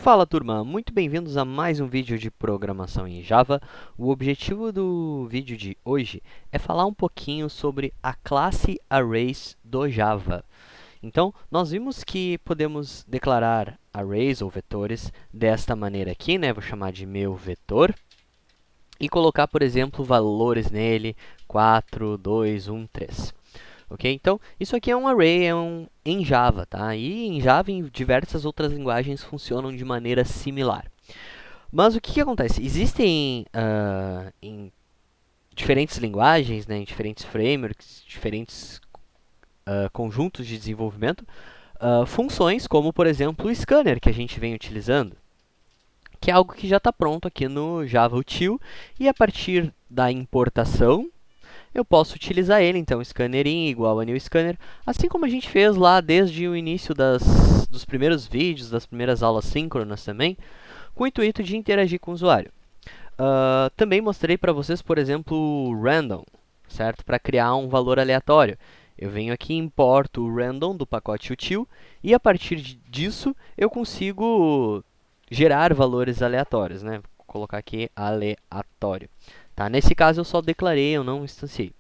Fala turma, muito bem-vindos a mais um vídeo de programação em Java. O objetivo do vídeo de hoje é falar um pouquinho sobre a classe Arrays do Java. Então, nós vimos que podemos declarar arrays ou vetores desta maneira aqui, né? Vou chamar de meu vetor. E colocar, por exemplo, valores nele, 4, 2, 1, 3. Ok? Então, isso aqui é um array em Java, tá? E em Java e em diversas outras linguagens funcionam de maneira similar. Mas o que acontece? Existem em diferentes linguagens, né, em diferentes frameworks, diferentes conjuntos de desenvolvimento, funções como, por exemplo, o scanner que a gente vem utilizando, que é algo que já está pronto aqui no Java Util, e a partir da importação, eu posso utilizar ele, então, scanner in igual a new scanner, assim como a gente fez lá desde o início dos primeiros vídeos, das primeiras aulas síncronas também, com o intuito de interagir com o usuário. Também mostrei para vocês, por exemplo, o random, certo? Para criar um valor aleatório. Eu venho aqui e importo o random do pacote util, e a partir disso eu consigo gerar valores aleatórios, né? Vou colocar aqui aleatório. Tá? Nesse caso, eu só declarei, eu não instanciei.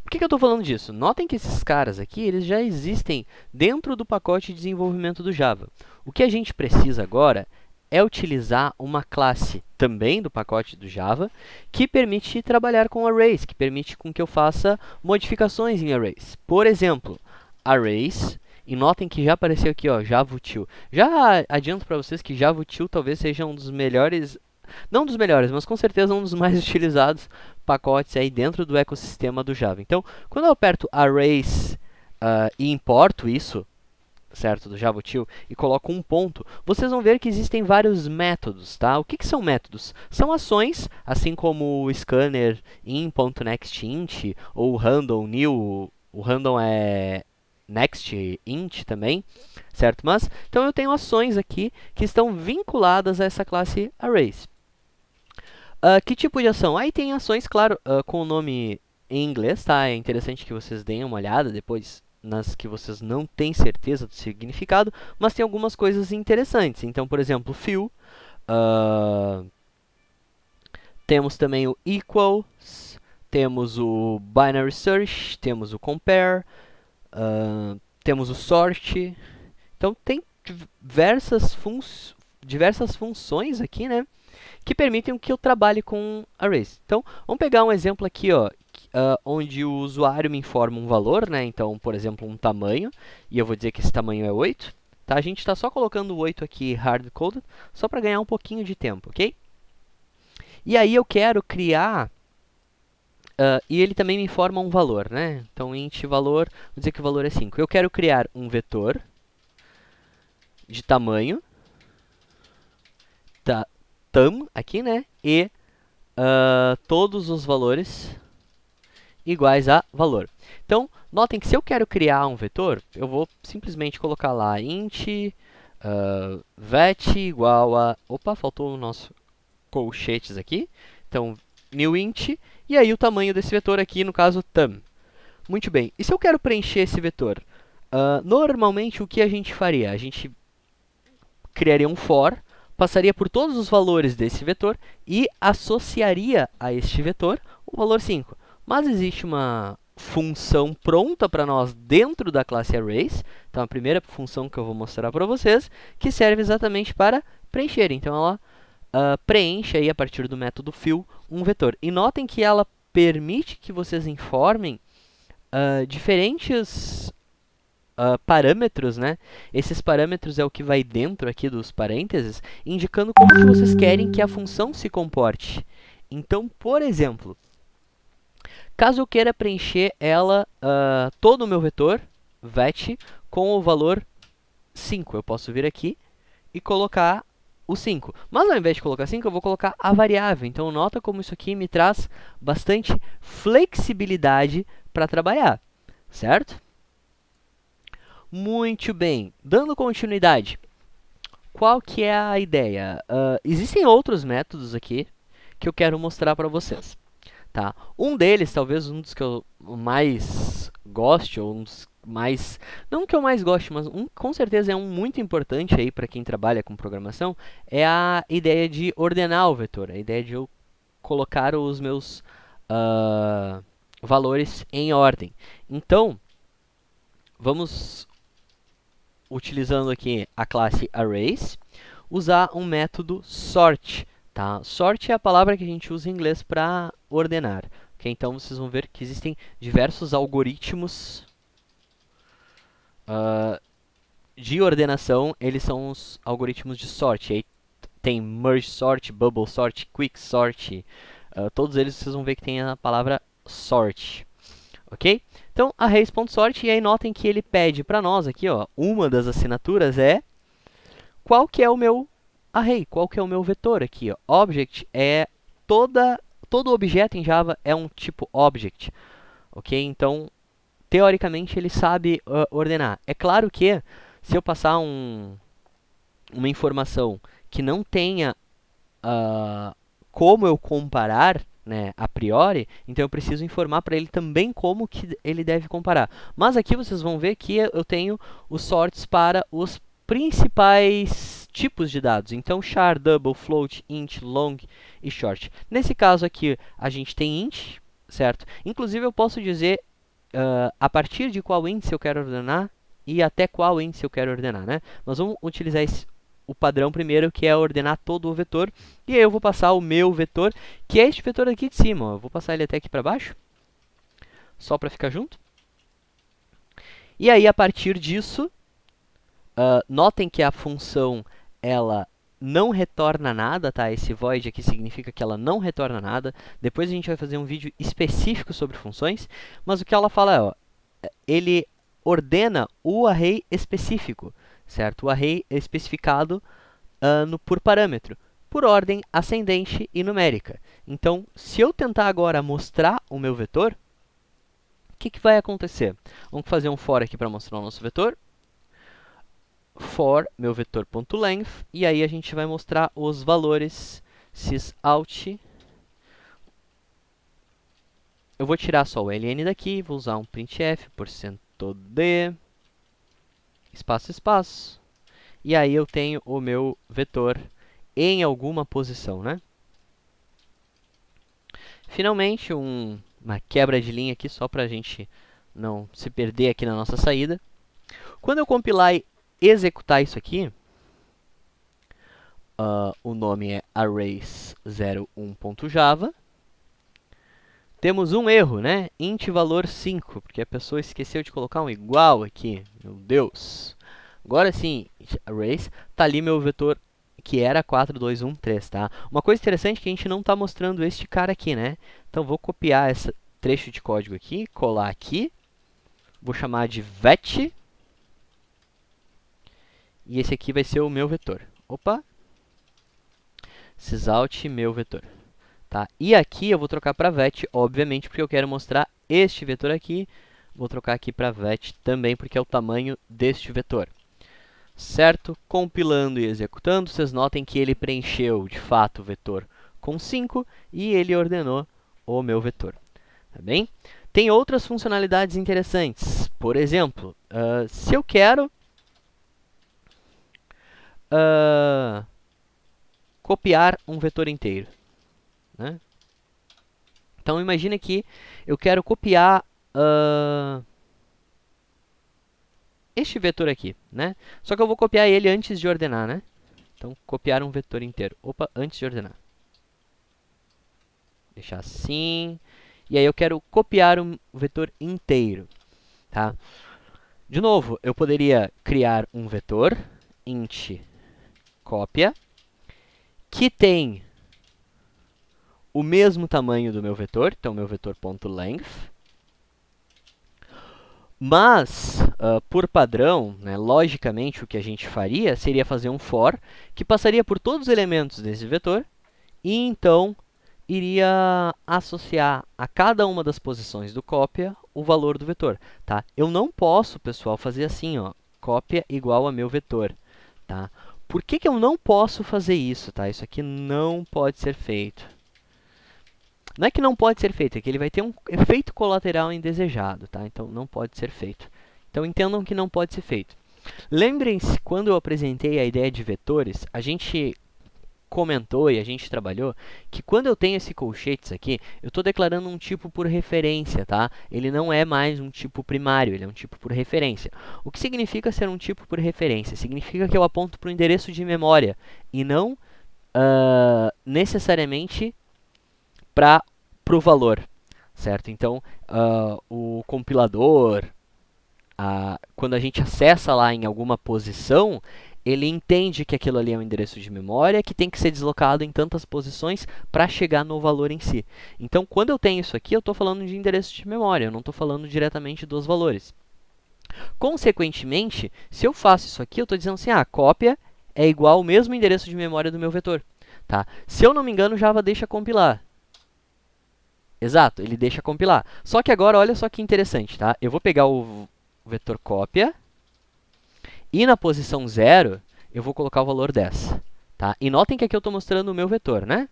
Por que eu estou falando disso? Notem que esses caras aqui, eles já existem dentro do pacote de desenvolvimento do Java. O que a gente precisa agora é utilizar uma classe também do pacote do Java que permite trabalhar com arrays, que permite com que eu faça modificações em arrays. Por exemplo, arrays, e notem que já apareceu aqui, ó, Java Util. Já adianto para vocês que Java Util talvez seja um dos melhores, não dos melhores, mas com certeza um dos mais utilizados pacotes aí dentro do ecossistema do Java. Então, quando eu aperto arrays e importo isso, certo, do Java Util, e coloco um ponto, vocês vão ver que existem vários métodos, tá? O que são métodos? São ações, assim como o scanner in.nextInt, ou random new, o random é nextInt também, certo? Mas, então eu tenho ações aqui que estão vinculadas a essa classe arrays. Que tipo de ação? Aí tem ações, claro, com o nome em inglês, tá? É interessante que vocês deem uma olhada depois nas que vocês não têm certeza do significado, mas tem algumas coisas interessantes. Então, por exemplo, fill, temos também o equals, temos o binary search, temos o compare, temos o sort. Então, tem diversas funções aqui, né, que permitem que eu trabalhe com arrays. Então, vamos pegar um exemplo aqui, ó, onde o usuário me informa um valor, né? Então, por exemplo, um tamanho, e eu vou dizer que esse tamanho é 8. Tá? A gente está só colocando o 8 aqui hard-coded, só para ganhar um pouquinho de tempo, ok? E aí eu quero criar, e ele também me informa um valor, né? Então, int valor, vou dizer que o valor é 5. Eu quero criar um vetor de tamanho, tam aqui, né? E todos os valores iguais a valor. Então, notem que se eu quero criar um vetor, eu vou simplesmente colocar lá int vet igual a... Opa, faltou o nosso colchetes aqui. Então, new int, e aí o tamanho desse vetor aqui, no caso, tam. Muito bem. E se eu quero preencher esse vetor? Normalmente, o que a gente faria? A gente criaria um for, passaria por todos os valores desse vetor e associaria a este vetor o valor 5. Mas existe uma função pronta para nós dentro da classe arrays, então a primeira função que eu vou mostrar para vocês, que serve exatamente para preencher. Então ela preenche aí a partir do método fill um vetor. E notem que ela permite que vocês informem diferentes parâmetros, né? Esses parâmetros é o que vai dentro aqui dos parênteses, indicando como que vocês querem que a função se comporte. Então, por exemplo, caso eu queira preencher ela, todo o meu vetor, vet, com o valor 5, eu posso vir aqui e colocar o 5. Mas ao invés de colocar 5, eu vou colocar a variável. Então, nota como isso aqui me traz bastante flexibilidade para trabalhar, certo? Muito bem, dando continuidade, qual que é a ideia? Existem outros métodos aqui que eu quero mostrar para vocês. Tá? Um deles, talvez um dos que eu mais goste, ou um dos mais, não que eu mais goste, mas com certeza é um muito importante aí para quem trabalha com programação, é a ideia de ordenar o vetor, a ideia de eu colocar os meus valores em ordem. Então, vamos, utilizando aqui a classe arrays, usar um método sort. Tá? Sort é a palavra que a gente usa em inglês para ordenar. Okay? Então, vocês vão ver que existem diversos algoritmos de ordenação. Eles são os algoritmos de sort. Aí tem merge sort, bubble sort, quick sort. Todos eles vocês vão ver que tem a palavra sort. Ok? Então, arrays.sort, e aí notem que ele pede para nós aqui, ó, uma das assinaturas é qual que é o meu array, qual que é o meu vetor aqui. Ó. Object é todo objeto em Java é um tipo object, ok? Então, teoricamente, ele sabe ordenar. É claro que, se eu passar uma informação que não tenha como eu comparar, né, a priori, então eu preciso informar para ele também como que ele deve comparar. Mas aqui vocês vão ver que eu tenho os sorts para os principais tipos de dados. Então, char, double, float, int, long e short. Nesse caso aqui, a gente tem int, certo? Inclusive, eu posso dizer a partir de qual índice eu quero ordenar e até qual índice eu quero ordenar, né? Mas vamos utilizar o padrão primeiro, que é ordenar todo o vetor. E aí eu vou passar o meu vetor, que é este vetor aqui de cima. Ó. Eu vou passar ele até aqui para baixo, só para ficar junto. E aí, a partir disso, notem que a função ela não retorna nada, tá? Esse void aqui significa que ela não retorna nada. Depois a gente vai fazer um vídeo específico sobre funções, mas o que ela fala é, ó, ele ordena o array específico, certo? O array é especificado por parâmetro, por ordem ascendente e numérica. Então, se eu tentar agora mostrar o meu vetor, o que vai acontecer? Vamos fazer um for aqui para mostrar o nosso vetor. For meu vetor.length, e aí a gente vai mostrar os valores sysout. Eu vou tirar só o ln daqui, vou usar um printf, %d, espaço, espaço, e aí eu tenho o meu vetor em alguma posição, né? Finalmente, uma quebra de linha aqui, só para a gente não se perder aqui na nossa saída. Quando eu compilar e executar isso aqui, o nome é arrays01.java. Temos um erro, né? Int valor 5, porque a pessoa esqueceu de colocar um igual aqui. Meu Deus! Agora sim, arrays, tá ali meu vetor que era 4213, tá? Uma coisa interessante é que a gente não está mostrando este cara aqui, né? Então, vou copiar esse trecho de código aqui, colar aqui. Vou chamar de vet. E esse aqui vai ser o meu vetor. Opa! Sysout meu vetor. Tá? E aqui eu vou trocar para vet, obviamente, porque eu quero mostrar este vetor aqui. Vou trocar aqui para vet também, porque é o tamanho deste vetor. Certo? Compilando e executando, vocês notem que ele preencheu, de fato, o vetor com 5 e ele ordenou o meu vetor. Tá bem? Tem outras funcionalidades interessantes. Por exemplo, se eu quero copiar um vetor inteiro, né? Então, imagine que eu quero copiar este vetor aqui, né? Só que eu vou copiar ele antes de ordenar, né? Então, copiar um vetor inteiro. Opa, antes de ordenar. Deixar assim. E aí eu quero copiar um vetor inteiro, tá? De novo, eu poderia criar um vetor, int cópia, que tem o mesmo tamanho do meu vetor, então meu vetor.length. Mas, por padrão, né, logicamente, o que a gente faria seria fazer um for que passaria por todos os elementos desse vetor e, então, iria associar a cada uma das posições do cópia o valor do vetor. Tá? Eu não posso, pessoal, fazer assim, ó, cópia igual a meu vetor. Tá? Por que eu não posso fazer isso? Tá? Isso aqui não pode ser feito. Não é que não pode ser feito, é que ele vai ter um efeito colateral indesejado, tá? Então, não pode ser feito. Então, entendam que não pode ser feito. Lembrem-se, quando eu apresentei a ideia de vetores, a gente comentou e a gente trabalhou que quando eu tenho esse colchetes aqui, eu estou declarando um tipo por referência, tá? Ele não é mais um tipo primário, ele é um tipo por referência. O que significa ser um tipo por referência? Significa que eu aponto para o endereço de memória e não necessariamente para o valor, certo? Então, o compilador, quando a gente acessa lá em alguma posição, ele entende que aquilo ali é um endereço de memória que tem que ser deslocado em tantas posições para chegar no valor em si. Então, quando eu tenho isso aqui, eu estou falando de endereço de memória, eu não estou falando diretamente dos valores. Consequentemente, se eu faço isso aqui, eu estou dizendo assim, a cópia é igual ao mesmo endereço de memória do meu vetor. Tá? Se eu não me engano, o Java deixa compilar. Exato, ele deixa compilar. Só que agora, olha só que interessante, tá? Eu vou pegar o vetor cópia e na posição 0, eu vou colocar o valor 10. Tá? E notem que aqui eu estou mostrando o meu vetor, né?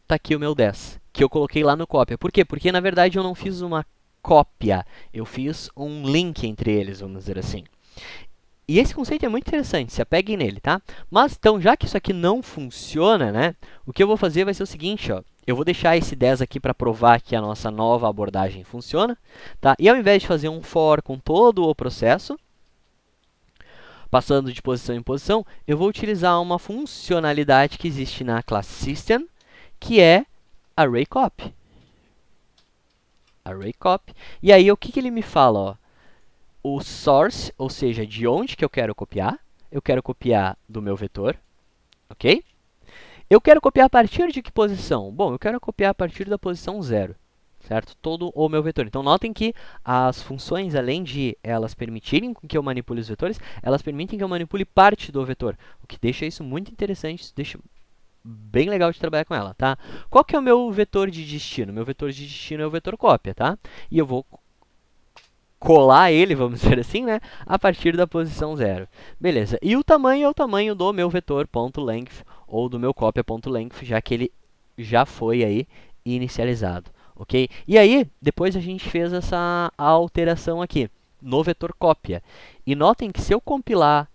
Está aqui o meu 10, que eu coloquei lá no cópia. Por quê? Porque, na verdade, eu não fiz uma cópia. Eu fiz um link entre eles, vamos dizer assim. E esse conceito é muito interessante, se apeguem nele, tá? Mas, então, já que isso aqui não funciona, né? O que eu vou fazer vai ser o seguinte, ó. Eu vou deixar esse 10 aqui para provar que a nossa nova abordagem funciona, tá? E ao invés de fazer um for com todo o processo, passando de posição em posição, eu vou utilizar uma funcionalidade que existe na classe System, que é ArrayCopy. ArrayCopy. E aí, o que ele me fala, ó? O source, ou seja, de onde que eu quero copiar. Eu quero copiar do meu vetor, ok? Eu quero copiar a partir de que posição? Bom, eu quero copiar a partir da posição 0, certo? Todo o meu vetor. Então, notem que as funções, além de elas permitirem que eu manipule os vetores, elas permitem que eu manipule parte do vetor, o que deixa isso muito interessante, isso deixa bem legal de trabalhar com ela, tá? Qual que é o meu vetor de destino? Meu vetor de destino é o vetor cópia, tá? E eu vou colar ele, vamos dizer assim, né, a partir da posição 0. Beleza. E o tamanho é o tamanho do meu vetor.length ou do meu cópia.length, já que ele já foi aí inicializado, ok? E aí, depois a gente fez essa alteração aqui no vetor cópia. E notem que se eu compilar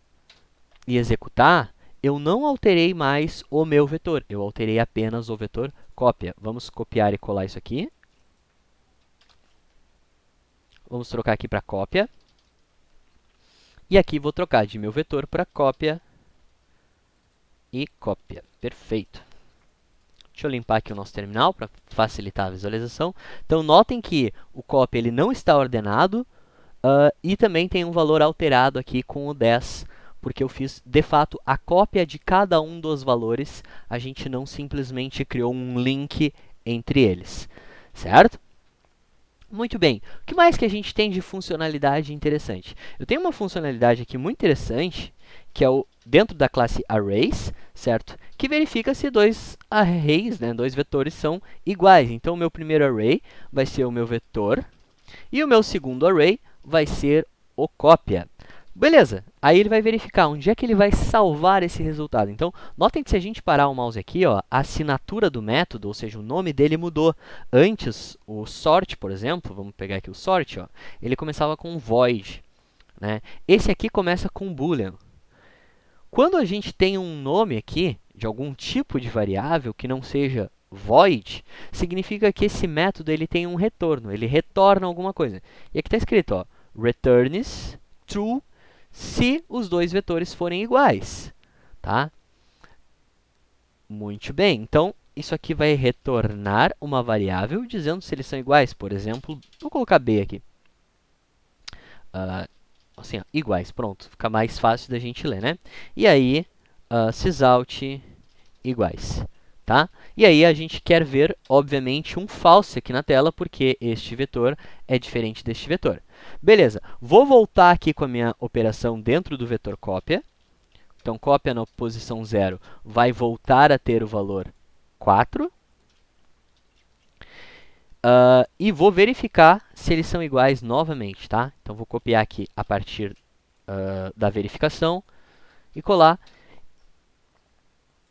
e executar, eu não alterei mais o meu vetor, eu alterei apenas o vetor cópia. Vamos copiar e colar isso aqui. Vamos trocar aqui para cópia. E aqui vou trocar de meu vetor para cópia e cópia. Perfeito. Deixa eu limpar aqui o nosso terminal para facilitar a visualização. Então, notem que o cópia ele não está ordenado e também tem um valor alterado aqui com o 10, porque eu fiz, de fato, a cópia de cada um dos valores. A gente não simplesmente criou um link entre eles, certo? Muito bem. O que mais que a gente tem de funcionalidade interessante? Eu tenho uma funcionalidade aqui muito interessante, que é dentro da classe Arrays, certo? Que verifica se dois arrays, né, dois vetores são iguais. Então, o meu primeiro array vai ser o meu vetor e o meu segundo array vai ser o cópia. Beleza, aí ele vai verificar onde é que ele vai salvar esse resultado. Então, notem que se a gente parar o mouse aqui, ó, a assinatura do método, ou seja, o nome dele mudou. Antes, o sort, por exemplo, vamos pegar aqui o sort, ó, ele começava com void, né? Esse aqui começa com boolean. Quando a gente tem um nome aqui, de algum tipo de variável que não seja void, significa que esse método ele tem um retorno, ele retorna alguma coisa. E aqui está escrito, ó, returns true se os dois vetores forem iguais, tá? Muito bem, então isso aqui vai retornar uma variável dizendo se eles são iguais. Por exemplo, vou colocar b aqui. Assim, ó, iguais, pronto, fica mais fácil da gente ler, né? E aí, sysout iguais, tá? E aí a gente quer ver, obviamente, um false aqui na tela, porque este vetor é diferente deste vetor. Beleza, vou voltar aqui com a minha operação dentro do vetor cópia. Então, cópia na posição 0 vai voltar a ter o valor 4. E vou verificar se eles são iguais novamente, tá? Então, vou copiar aqui a partir da verificação e colar.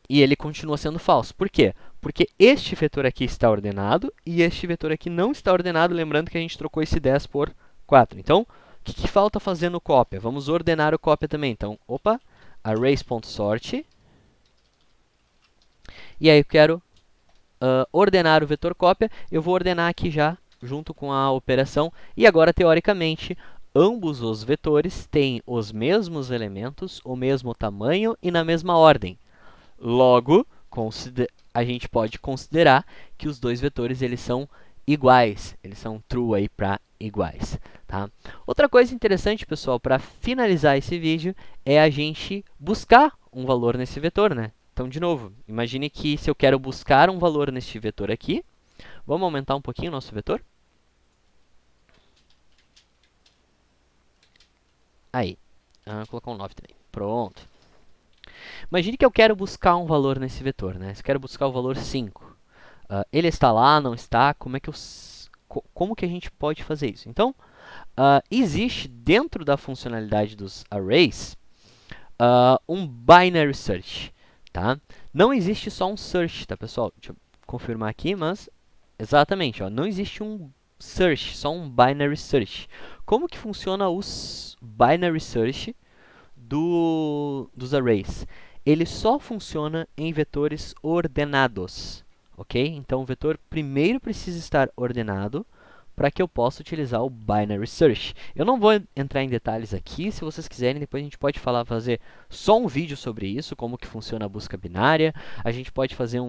E ele continua sendo falso. Por quê? Porque este vetor aqui está ordenado e este vetor aqui não está ordenado. Lembrando que a gente trocou esse 10 por 4. Então, o que falta fazer no cópia? Vamos ordenar o cópia também. Então, opa, arrays.sort. E aí eu quero ordenar o vetor cópia. Eu vou ordenar aqui já, junto com a operação. E agora, teoricamente, ambos os vetores têm os mesmos elementos, o mesmo tamanho e na mesma ordem. Logo, a gente pode considerar que os dois vetores eles são iguais, eles são true aí para iguais, tá? Outra coisa interessante, pessoal, para finalizar esse vídeo é a gente buscar um valor nesse vetor, né? Então, de novo, imagine que se eu quero buscar um valor neste vetor aqui, vamos aumentar um pouquinho o nosso vetor? Aí, vou colocar um 9 também. Pronto. Imagine que eu quero buscar um valor nesse vetor, né? Se eu quero buscar o valor 5. Ele está lá, não está? Como que a gente pode fazer isso? Então, existe dentro da funcionalidade dos arrays um binary search, tá? Não existe só um search, tá, pessoal? Deixa eu confirmar aqui, mas exatamente, ó, não existe um search, só um binary search. Como que funciona os binary search dos arrays? Ele só funciona em vetores ordenados, ok? Então, o vetor primeiro precisa estar ordenado para que eu possa utilizar o binary search. Eu não vou entrar em detalhes aqui, se vocês quiserem, depois a gente pode fazer só um vídeo sobre isso, como que funciona a busca binária. A gente pode fazer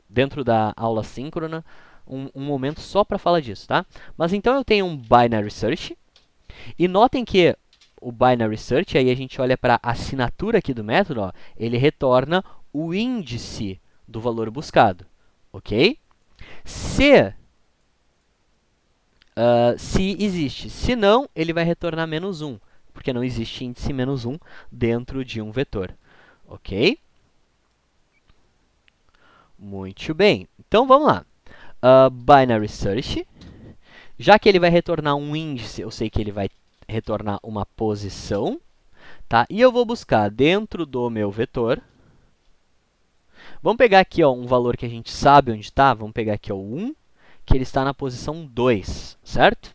dentro da aula síncrona, um momento só para falar disso, tá? Mas então eu tenho um binary search, e notem que o binary search, aí a gente olha para a assinatura aqui do método, ó, ele retorna o índice do valor buscado, ok? Se existe. Se não, ele vai retornar menos 1, porque não existe índice menos 1 dentro de um vetor, ok? Muito bem. Então, vamos lá. Binary search. Já que ele vai retornar um índice, eu sei que ele vai retornar uma posição, tá? E eu vou buscar dentro do meu vetor. Vamos pegar aqui ó, um valor que a gente sabe onde está. Vamos pegar aqui ó, o 1, que ele está na posição 2, certo?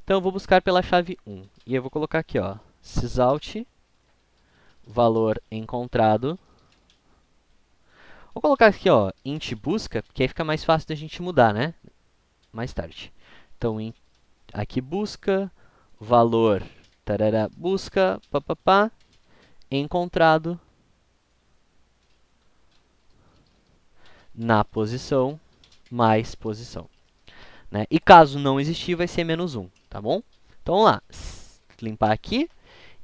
Então, eu vou buscar pela chave 1. E eu vou colocar aqui, ó, sysout, valor encontrado. Vou colocar aqui, ó, int busca, porque aí fica mais fácil da gente mudar, né? Mais tarde. Então, aqui busca, valor, tarará, busca, papapá, encontrado na posição, mais posição. Né? E caso não existir, vai ser menos 1, tá bom? Então, vamos lá. Limpar aqui.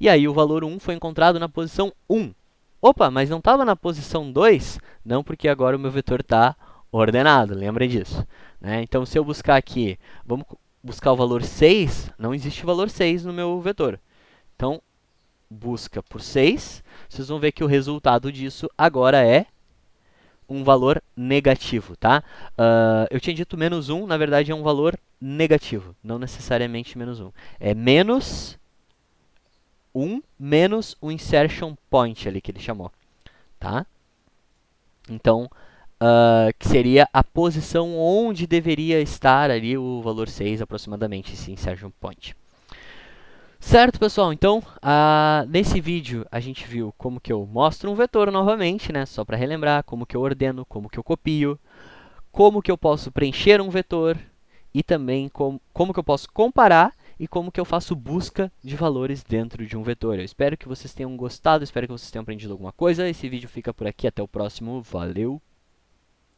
E aí, o valor 1 foi encontrado na posição 1. Opa, mas não estava na posição 2? Não, porque agora o meu vetor está ordenado, lembrem disso. Né? Então, se eu buscar aqui, vamos buscar o valor 6, não existe o valor 6 no meu vetor. Então, busca por 6, vocês vão ver que o resultado disso agora é um valor negativo, tá? Eu tinha dito menos 1, na verdade é um valor negativo, não necessariamente menos 1. É menos 1 menos o insertion point ali que ele chamou, tá? Então, que seria a posição onde deveria estar ali o valor 6 aproximadamente, esse insertion point. Certo, pessoal? Então, nesse vídeo a gente viu como que eu mostro um vetor novamente, né? Só para relembrar, como que eu ordeno, como que eu copio, como que eu posso preencher um vetor e também como que eu posso comparar e como que eu faço busca de valores dentro de um vetor. Eu espero que vocês tenham gostado, espero que vocês tenham aprendido alguma coisa. Esse vídeo fica por aqui, até o próximo. Valeu!